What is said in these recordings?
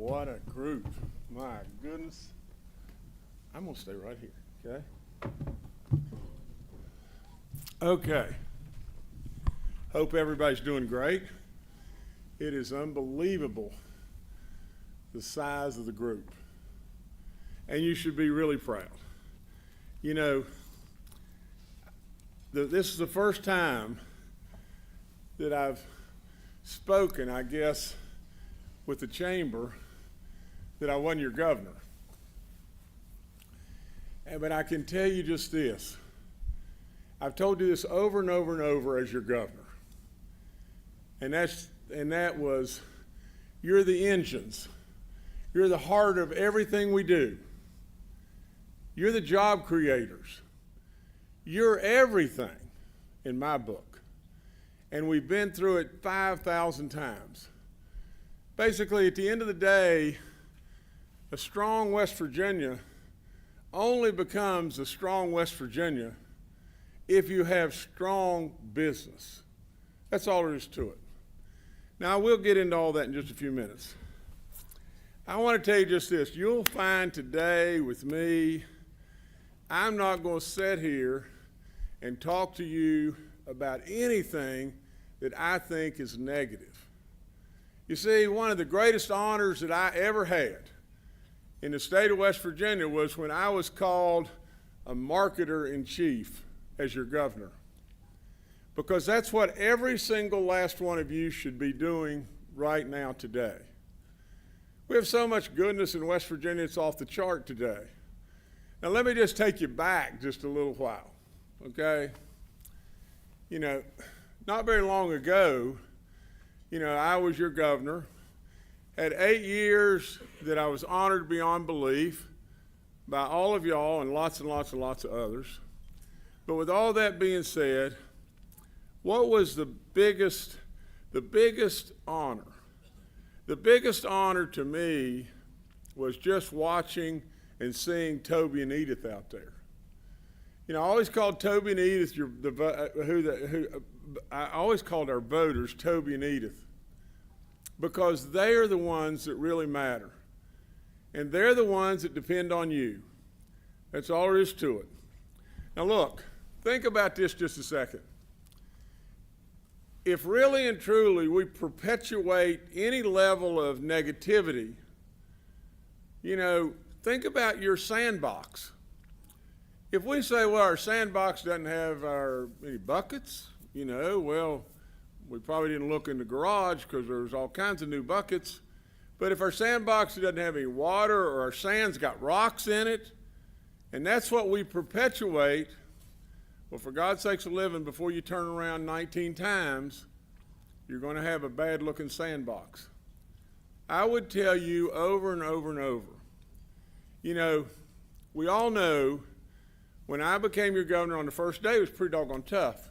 What a group. My goodness. I'm going to stay right here, okay? Okay. Hope everybody's doing great. It is unbelievable the size of the group. And you should be really proud. You know, this is the first time that I've spoken, I guess, with the chamber that I wasn't your governor. But I can tell you just this. I've told you this over and over and over as your governor. And that was, you're the engines. You're the heart of everything we do. You're the job creators. You're everything in my book. And we've been through it 5,000 times. Basically, at the end of the day, a strong West Virginia only becomes a strong West Virginia if you have strong business. That's all there is to it. Now, we'll get into all that in just a few minutes. I want to tell you just this. You'll find today with me, I'm not going to sit here and talk to you about anything that I think is negative. You see, one of the greatest honors that I ever had in the state of West Virginia was when I was called a marketer-in-chief as your governor. Because that's what every single last one of you should be doing right now today. We have so much goodness in West Virginia, it's off the chart today. Now let me just take you back just a little while, okay? You know, not very long ago, I was your governor, had 8 years that I was honored beyond belief by all of y'all and lots and lots of others. But with all that being said, what was the biggest honor? The biggest honor to me was just watching and seeing Toby and Edith out there. I always called Toby and Edith I always called our voters Toby and Edith because they are the ones that really matter. And they're the ones that depend on you. That's all there is to it. Now look, think about this just a second. If really and truly we perpetuate any level of negativity, think about your sandbox. If we say, well, our sandbox doesn't have any buckets, well, we probably didn't look in the garage because there's all kinds of new buckets. But if our sandbox doesn't have any water or our sand's got rocks in it, and that's what we perpetuate, well, for God's sakes of living, before you turn around 19 times, you're going to have a bad-looking sandbox. I would tell you over and over and over. We all know when I became your governor on the first day, it was pretty doggone tough.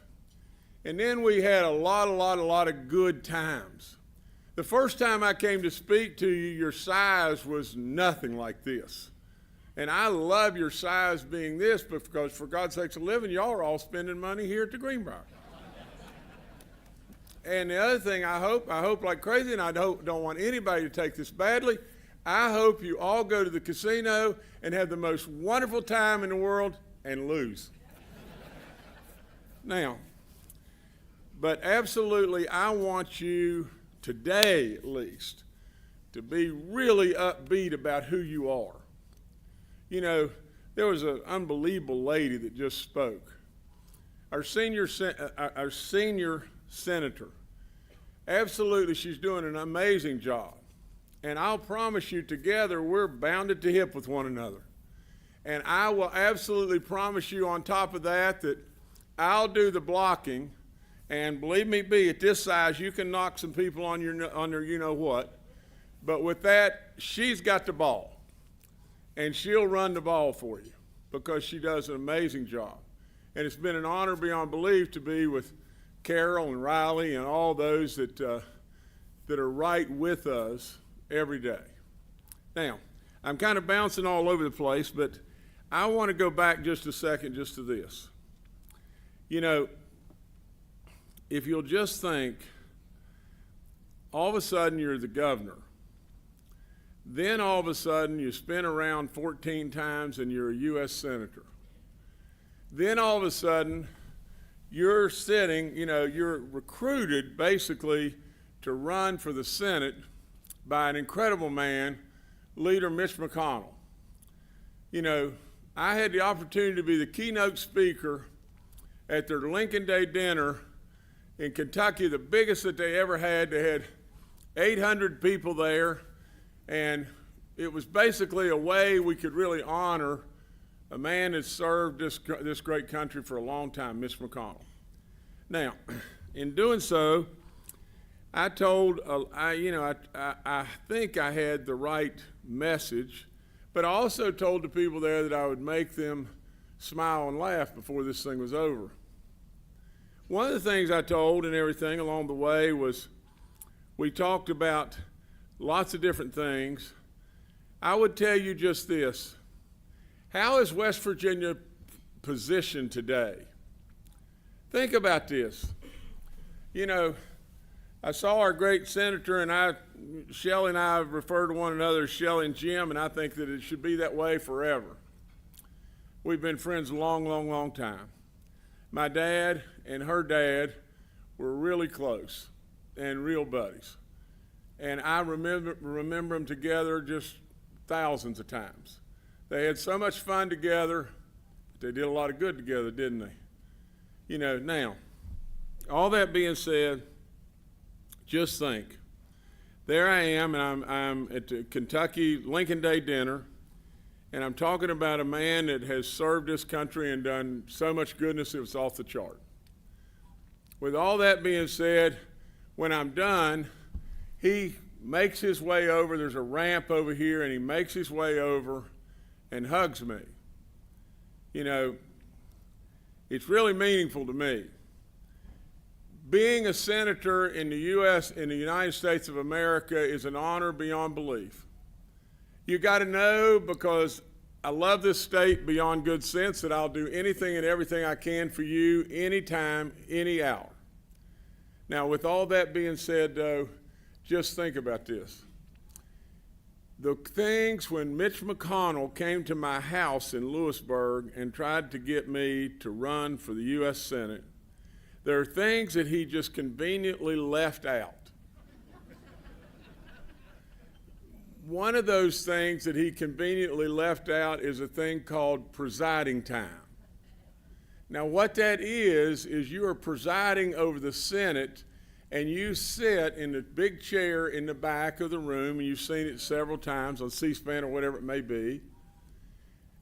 And then we had a lot of good times. The first time I came to speak to you, your size was nothing like this. And I love your size being this because for God's sakes of living, y'all are all spending money here at the Greenbrier. And the other thing I hope like crazy, and I don't want anybody to take this badly, I hope you all go to the casino and have the most wonderful time in the world and lose. Now, but absolutely, I want you today at least to be really upbeat about who you are. There was an unbelievable lady that just spoke. Our senior senator. Absolutely, she's doing an amazing job. And I'll promise you, together, we're bounded to hip with one another. And I will absolutely promise you on top of that I'll do the blocking. And believe me, at this size, you can knock some people on your you-know-what. But with that, she's got the ball. And she'll run the ball for you because she does an amazing job. And it's been an honor beyond belief to be with Carol and Riley and all those that are right with us every day. Now, I'm kind of bouncing all over the place, but I want to go back just a second just to this. If you'll just think, all of a sudden you're the governor. Then all of a sudden you spin around 14 times and you're a U.S. Senator. Then all of a sudden you're sitting, you're recruited basically to run for the Senate by an incredible man, Leader Mitch McConnell. I had the opportunity to be the keynote speaker at their Lincoln Day dinner in Kentucky, the biggest that they ever had. They had 800 people there, and it was basically a way we could really honor a man that served this great country for a long time, Mitch McConnell. Now, in doing so, I told, I think I had the right message, but I also told the people there that I would make them smile and laugh before this thing was over. One of the things I told and everything along the way was we talked about lots of different things. I would tell you just this. How is West Virginia positioned today? Think about this. I saw our great senator, and Shelley and I refer to one another as Shelley and Jim, and I think that it should be that way forever. We've been friends a long, long, long time. My dad and her dad were really close and real buddies. And I remember them together just thousands of times. They had so much fun together, but they did a lot of good together, didn't they? Now, all that being said, just think. There I am, and I'm at the Kentucky Lincoln Day dinner, and I'm talking about a man that has served this country and done so much goodness it was off the chart. With all that being said, when I'm done, he makes his way over. There's a ramp over here, and he makes his way over and hugs me. It's really meaningful to me. Being a senator in the U.S., in the United States of America, is an honor beyond belief. You got to know, because I love this state beyond good sense, that I'll do anything and everything I can for you, anytime, any hour. Now, with all that being said, though, just think about this. The things when Mitch McConnell came to my house in Lewisburg and tried to get me to run for the U.S. Senate, there are things that he just conveniently left out. One of those things that he conveniently left out is a thing called presiding time. Now, what that is you are presiding over the Senate, and you sit in the big chair in the back of the room, and you've seen it several times on C-SPAN or whatever it may be,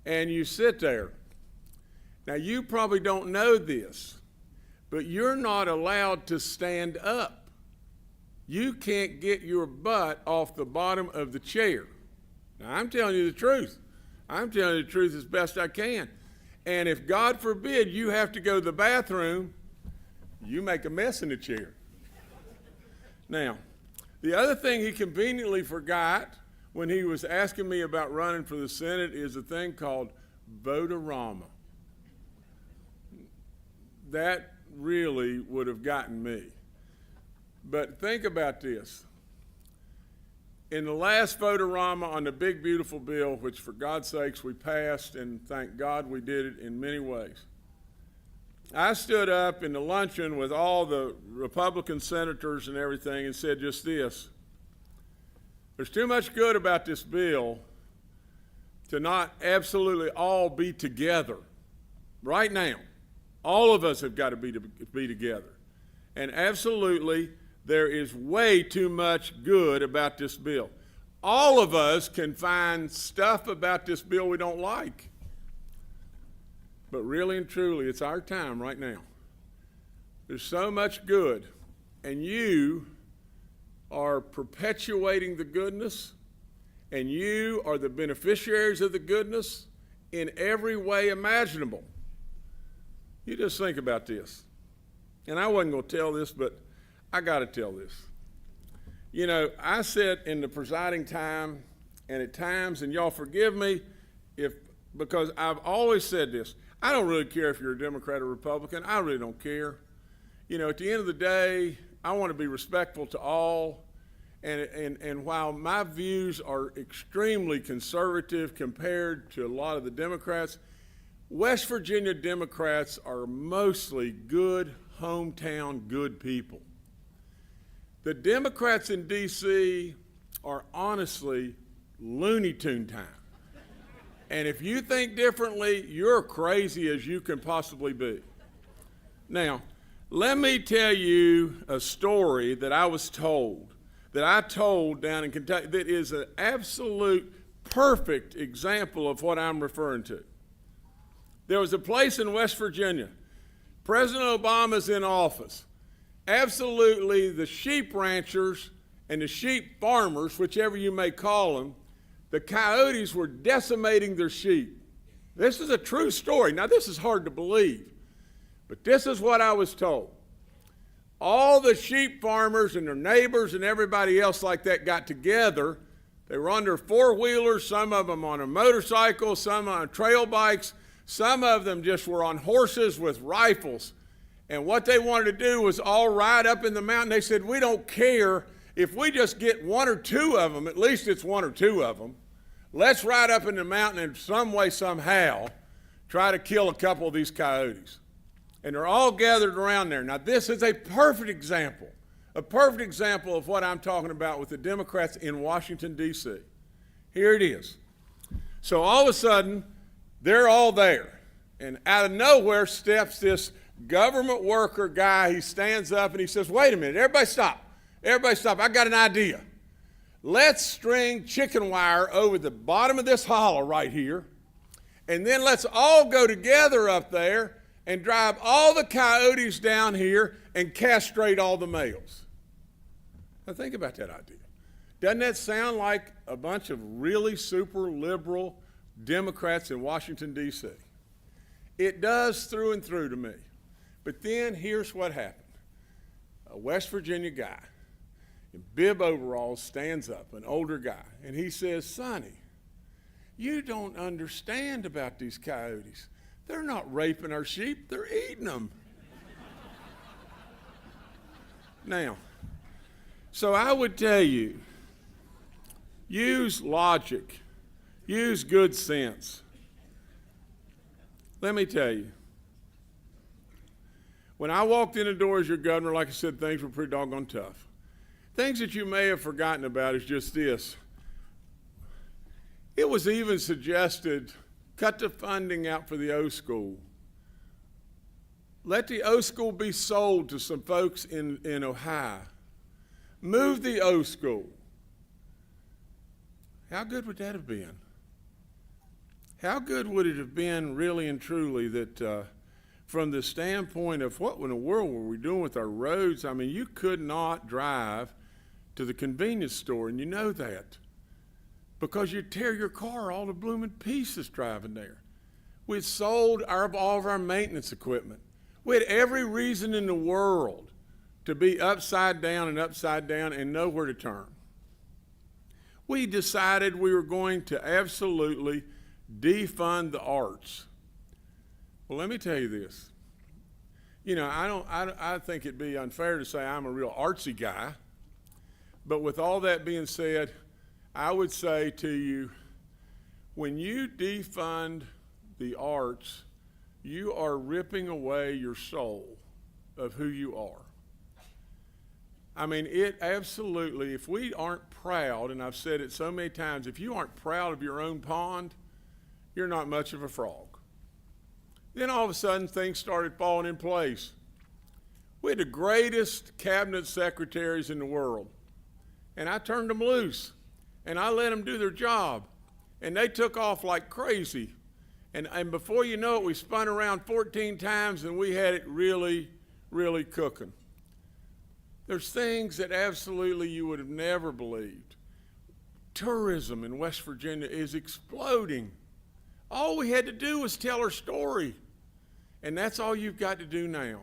and you sit there. Now, you probably don't know this, but you're not allowed to stand up. You can't get your butt off the bottom of the chair. Now, I'm telling you the truth. I'm telling you the truth as best I can. And if, God forbid, you have to go to the bathroom, you make a mess in the chair. Now, the other thing he conveniently forgot when he was asking me about running for the Senate is a thing called Vote-A-Rama. That really would have gotten me. But think about this. In the last Vote-A-Rama on the big, beautiful bill, which for God's sakes we passed, and thank God we did it in many ways, I stood up in the luncheon with all the Republican senators and everything and said just this: there's too much good about this bill to not absolutely all be together right now. All of us have got to be together. And absolutely, there is way too much good about this bill. All of us can find stuff about this bill we don't like. But really and truly, it's our time right now. There's so much good, and you are perpetuating the goodness, and you are the beneficiaries of the goodness in every way imaginable. You just think about this. And I wasn't going to tell this, but I got to tell this. I sit in the presiding time, and at times, and y'all forgive me because I've always said this, I don't really care if you're a Democrat or Republican. I really don't care. At the end of the day, I want to be respectful to all, And while my views are extremely conservative compared to a lot of the Democrats, West Virginia Democrats are mostly good, hometown, good people. The Democrats in D.C. are honestly Looney Tune time. And if you think differently, you're crazy as you can possibly be. Now, let me tell you a story that I was told, that I told down in Kentucky, that is an absolute perfect example of what I'm referring to. There was a place in West Virginia. President Obama's in office. Absolutely, the sheep ranchers and the sheep farmers, whichever you may call them, the coyotes were decimating their sheep. This is a true story. Now, this is hard to believe, but this is what I was told. All the sheep farmers and their neighbors and everybody else like that got together. They were on their four-wheelers, some of them on a motorcycle, some on trail bikes. Some of them just were on horses with rifles. And what they wanted to do was all ride up in the mountain. They said, we don't care if we just get one or two of them, at least it's one or two of them. Let's ride up in the mountain and some way, somehow, try to kill a couple of these coyotes. And they're all gathered around there. Now, this is a perfect example of what I'm talking about with the Democrats in Washington, D.C. Here it is. So all of a sudden, they're all there. And out of nowhere steps this government worker guy. He stands up and he says, wait a minute, everybody stop. Everybody stop. I got an idea. Let's string chicken wire over the bottom of this hollow right here. And then let's all go together up there and drive all the coyotes down here and castrate all the males. Now think about that idea. Doesn't that sound like a bunch of really super liberal Democrats in Washington, D.C.? It does through and through to me. But then here's what happened. A West Virginia guy in bib overalls stands up, an older guy, and he says, Sonny, you don't understand about these coyotes. They're not raping our sheep, they're eating them. Now, so I would tell you, use logic, use good sense. Let me tell you, when I walked in the door as your governor, like I said, things were pretty doggone tough. Things that you may have forgotten about is just this. It was even suggested, cut the funding out for the O School. Let the O School be sold to some folks in Ohio. Move the O School. How good would that have been? How good would it have been really and truly that from the standpoint of what in the world were we doing with our roads? I mean, you could not drive to the convenience store, and you know that, because you'd tear your car all to blooming pieces driving there. We'd sold all of our maintenance equipment. We had every reason in the world to be upside down and nowhere to turn. We decided we were going to absolutely defund the arts. Well, let me tell you this. You know, I think it'd be unfair to say I'm a real artsy guy, but with all that being said, I would say to you, when you defund the arts, you are ripping away your soul of who you are. I mean, it absolutely, if we aren't proud, and I've said it so many times, if you aren't proud of your own pond, you're not much of a frog. Then all of a sudden, things started falling in place. We had the greatest cabinet secretaries in the world, and I turned them loose, and I let them do their job, and they took off like crazy. And before you know it, we spun around 14 times, and we had it really, really cooking. There's things that absolutely you would have never believed. Tourism in West Virginia is exploding. All we had to do was tell our story, and that's all you've got to do now.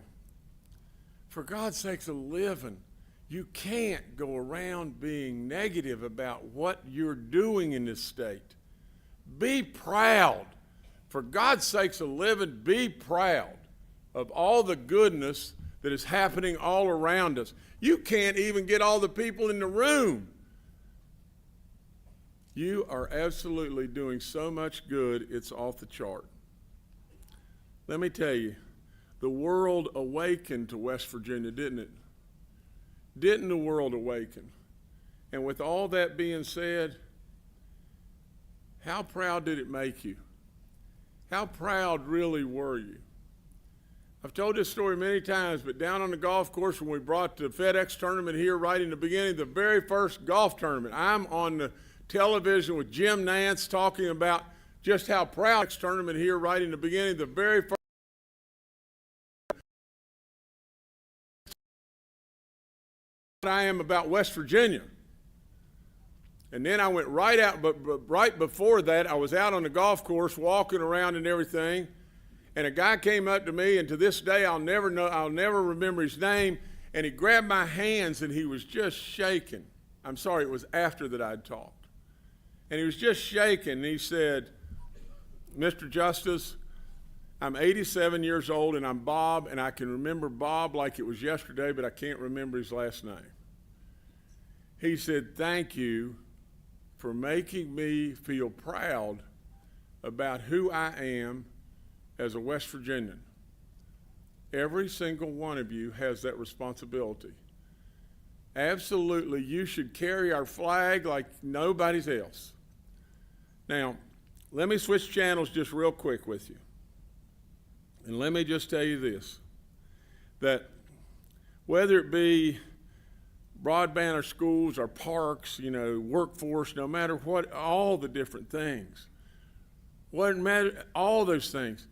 For God's sakes, a living. You can't go around being negative about what you're doing in this state. Be proud. For God's sakes, a living, be proud of all the goodness that is happening all around us. You can't even get all the people in the room. You are absolutely doing so much good, it's off the chart. Let me tell you, the world awakened to West Virginia, didn't it? Didn't the world awaken? And with all that being said, how proud did it make you? How proud really were you? I've told this story many times, but down on the golf course when we brought the FedEx tournament here right in the beginning, the very first golf tournament, I'm on the television with Jim Nance talking about just how proud this tournament here right in the beginning, the very first I am about West Virginia. And then I went right out, but right before that, I was out on the golf course walking around and everything, and a guy came up to me, and to this day I'll never remember his name, and he grabbed my hands and he was just shaking. I'm sorry, it was after that I'd talked. And he was just shaking, and he said, "Mr. Justice, I'm 87 years old and I'm Bob, and I can remember Bob like it was yesterday, but I can't remember his last name." He said, "Thank you for making me feel proud about who I am as a West Virginian. Every single one of you has that responsibility. Absolutely, you should carry our flag like nobody's else." Now, let me switch channels just real quick with you. And let me just tell you this, that whether it be broadband or schools or parks, workforce, no matter what, all the different things, what matter, all those things,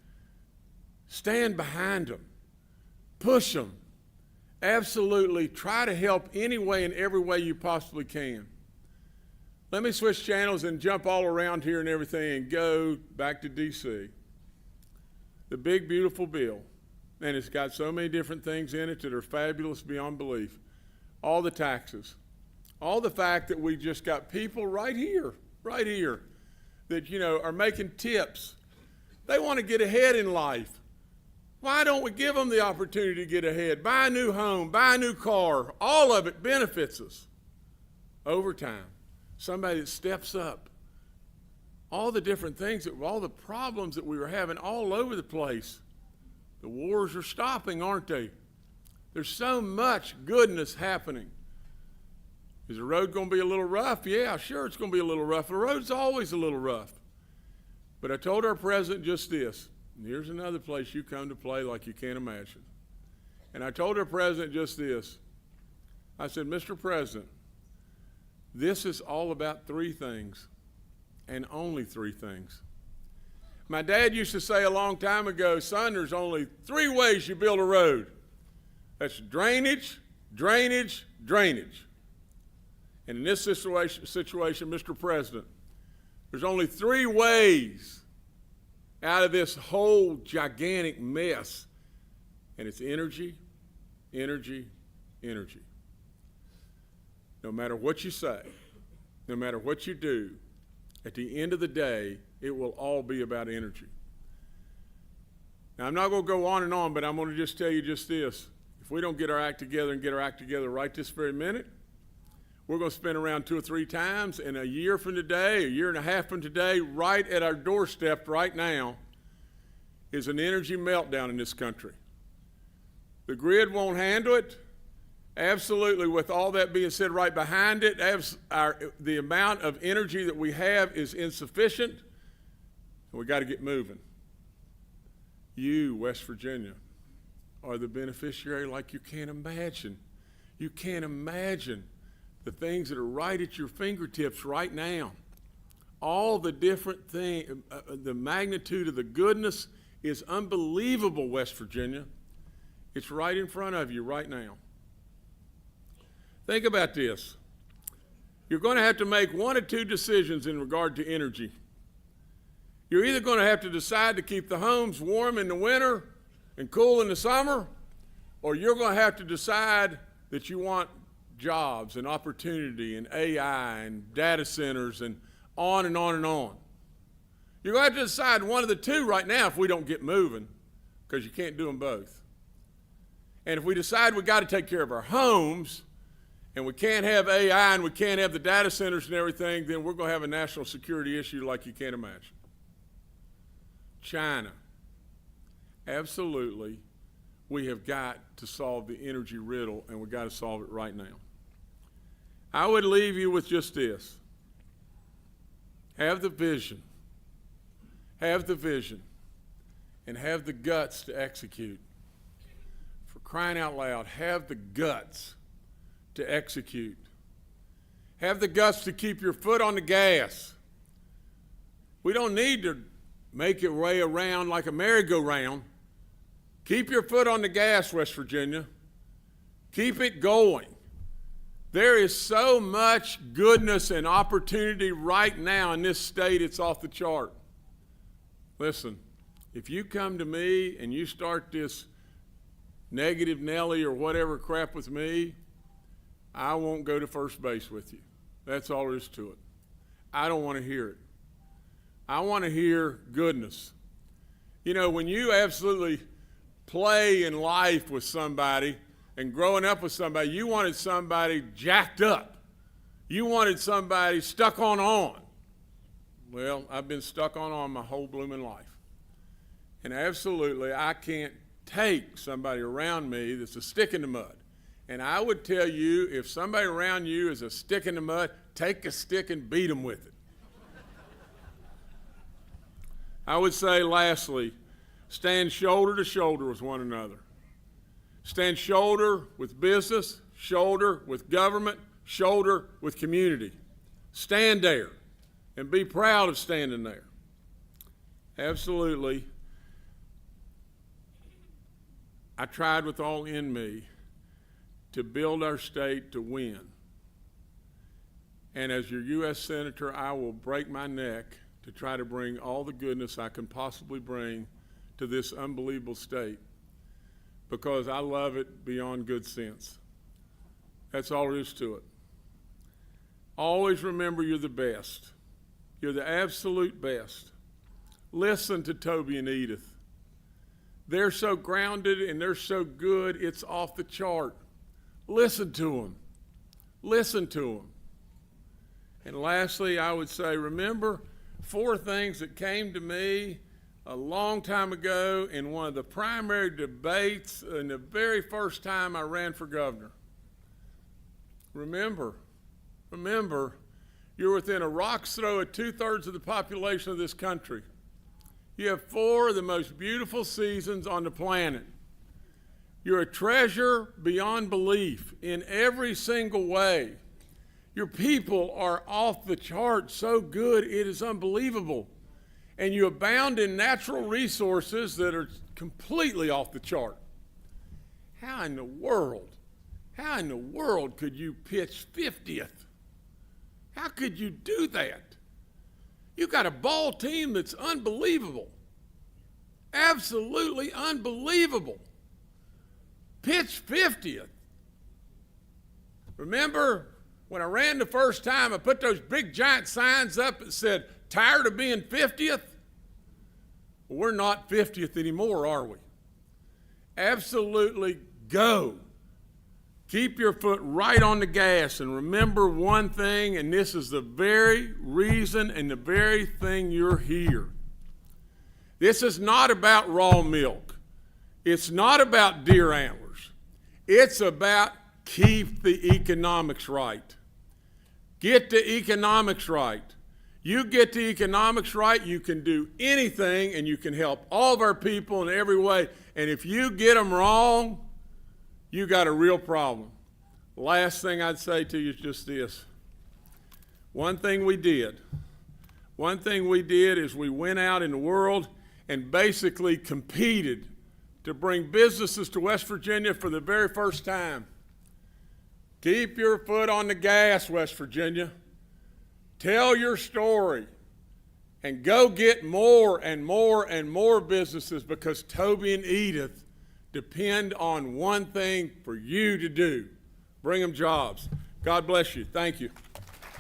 stand behind them, push them, absolutely try to help any way and every way you possibly can. Let me switch channels and jump all around here and everything and go back to D.C. The big, beautiful bill, and it's got so many different things in it that are fabulous beyond belief. All the taxes, all the fact that we just got people right here, that, are making tips. They want to get ahead in life. Why don't we give them the opportunity to get ahead? Buy a new home, buy a new car. All of it benefits us over time. Somebody that steps up. All the different things, all the problems that we were having all over the place. The wars are stopping, aren't they? There's so much goodness happening. Is the road going to be a little rough? Yeah, sure it's going to be a little rough. The road's always a little rough. But I told our president just this, and here's another place you come to play like you can't imagine. And I told our president just this. I said, "Mr. President, this is all about three things, and only three things. My dad used to say a long time ago, son, there's only three ways you build a road. That's drainage, drainage, drainage. And in this situation, Mr. President, there's only three ways out of this whole gigantic mess, and it's energy, energy, energy. No matter what you say, no matter what you do, at the end of the day, it will all be about energy." Now, I'm not going to go on and on, but I'm going to just tell you just this. If we don't get our act together and get our act together right this very minute, we're going to spend around 2 or 3 times, and a year from today, a year and a half from today, right at our doorstep right now, is an energy meltdown in this country. The grid won't handle it. Absolutely, with all that being said right behind it, the amount of energy that we have is insufficient, and we got to get moving. You, West Virginia, are the beneficiary like you can't imagine. You can't imagine the things that are right at your fingertips right now. All the different things, the magnitude of the goodness is unbelievable, West Virginia. It's right in front of you right now. Think about this. You're going to have to make 1 or 2 decisions in regard to energy. You're either going to have to decide to keep the homes warm in the winter and cool in the summer, or you're going to have to decide that you want jobs and opportunity and AI and data centers and on and on and on. You're going to have to decide one of the two right now if we don't get moving, because you can't do them both. And if we decide we've got to take care of our homes, and we can't have AI and we can't have the data centers and everything, then we're going to have a national security issue like you can't imagine. China. Absolutely, we have got to solve the energy riddle, and we've got to solve it right now. I would leave you with just this. Have the vision. Have the vision. And have the guts to execute. For crying out loud, have the guts to execute. Have the guts to keep your foot on the gas. We don't need to make it way around like a merry-go-round. Keep your foot on the gas, West Virginia. Keep it going. There is so much goodness and opportunity right now in this state, it's off the chart. Listen, if you come to me and you start this negative Nelly or whatever crap with me, I won't go to first base with you. That's all there is to it. I don't want to hear it. I want to hear goodness. You know, when you absolutely play in life with somebody and growing up with somebody, you wanted somebody jacked up. You wanted somebody stuck on. Well, I've been stuck on my whole blooming life. And absolutely, I can't take somebody around me that's a stick in the mud. And I would tell you, if somebody around you is a stick in the mud, take a stick and beat them with it. I would say, lastly, stand shoulder to shoulder with one another. Stand shoulder with business, shoulder with government, shoulder with community. Stand there and be proud of standing there. Absolutely. I tried with all in me to build our state to win. And as your U.S. Senator, I will break my neck to try to bring all the goodness I can possibly bring to this unbelievable state, because I love it beyond good sense. That's all there is to it. Always remember you're the best. You're the absolute best. Listen to Toby and Edith. They're so grounded and they're so good, it's off the chart. Listen to them. Listen to them. And lastly, I would say, remember 4 things that came to me a long time ago in one of the primary debates in the very first time I ran for governor. Remember, you're within a rock's throw of 2/3 of the population of this country. You have 4 of the most beautiful seasons on the planet. You're a treasure beyond belief in every single way. Your people are off the chart so good, it is unbelievable. And you abound in natural resources that are completely off the chart. How in the world could you pitch 50th? How could you do that? You got a ball team that's unbelievable. Absolutely unbelievable. Pitch 50th. Remember when I ran the first time, I put those big giant signs up that said, "Tired of being 50th?" Well, we're not 50th anymore, are we? Absolutely go. Keep your foot right on the gas and remember one thing, and this is the very reason and the very thing you're here. This is not about raw milk. It's not about deer antlers. It's about keep the economics right. Get the economics right. You get the economics right, you can do anything and you can help all of our people in every way. And if you get them wrong, you got a real problem. Last thing I'd say to you is just this. One thing we did is we went out in the world and basically competed to bring businesses to West Virginia for the very first time. Keep your foot on the gas, West Virginia. Tell your story and go get more and more and more businesses, because Toby and Edith depend on one thing for you to do. Bring them jobs. God bless you. Thank you.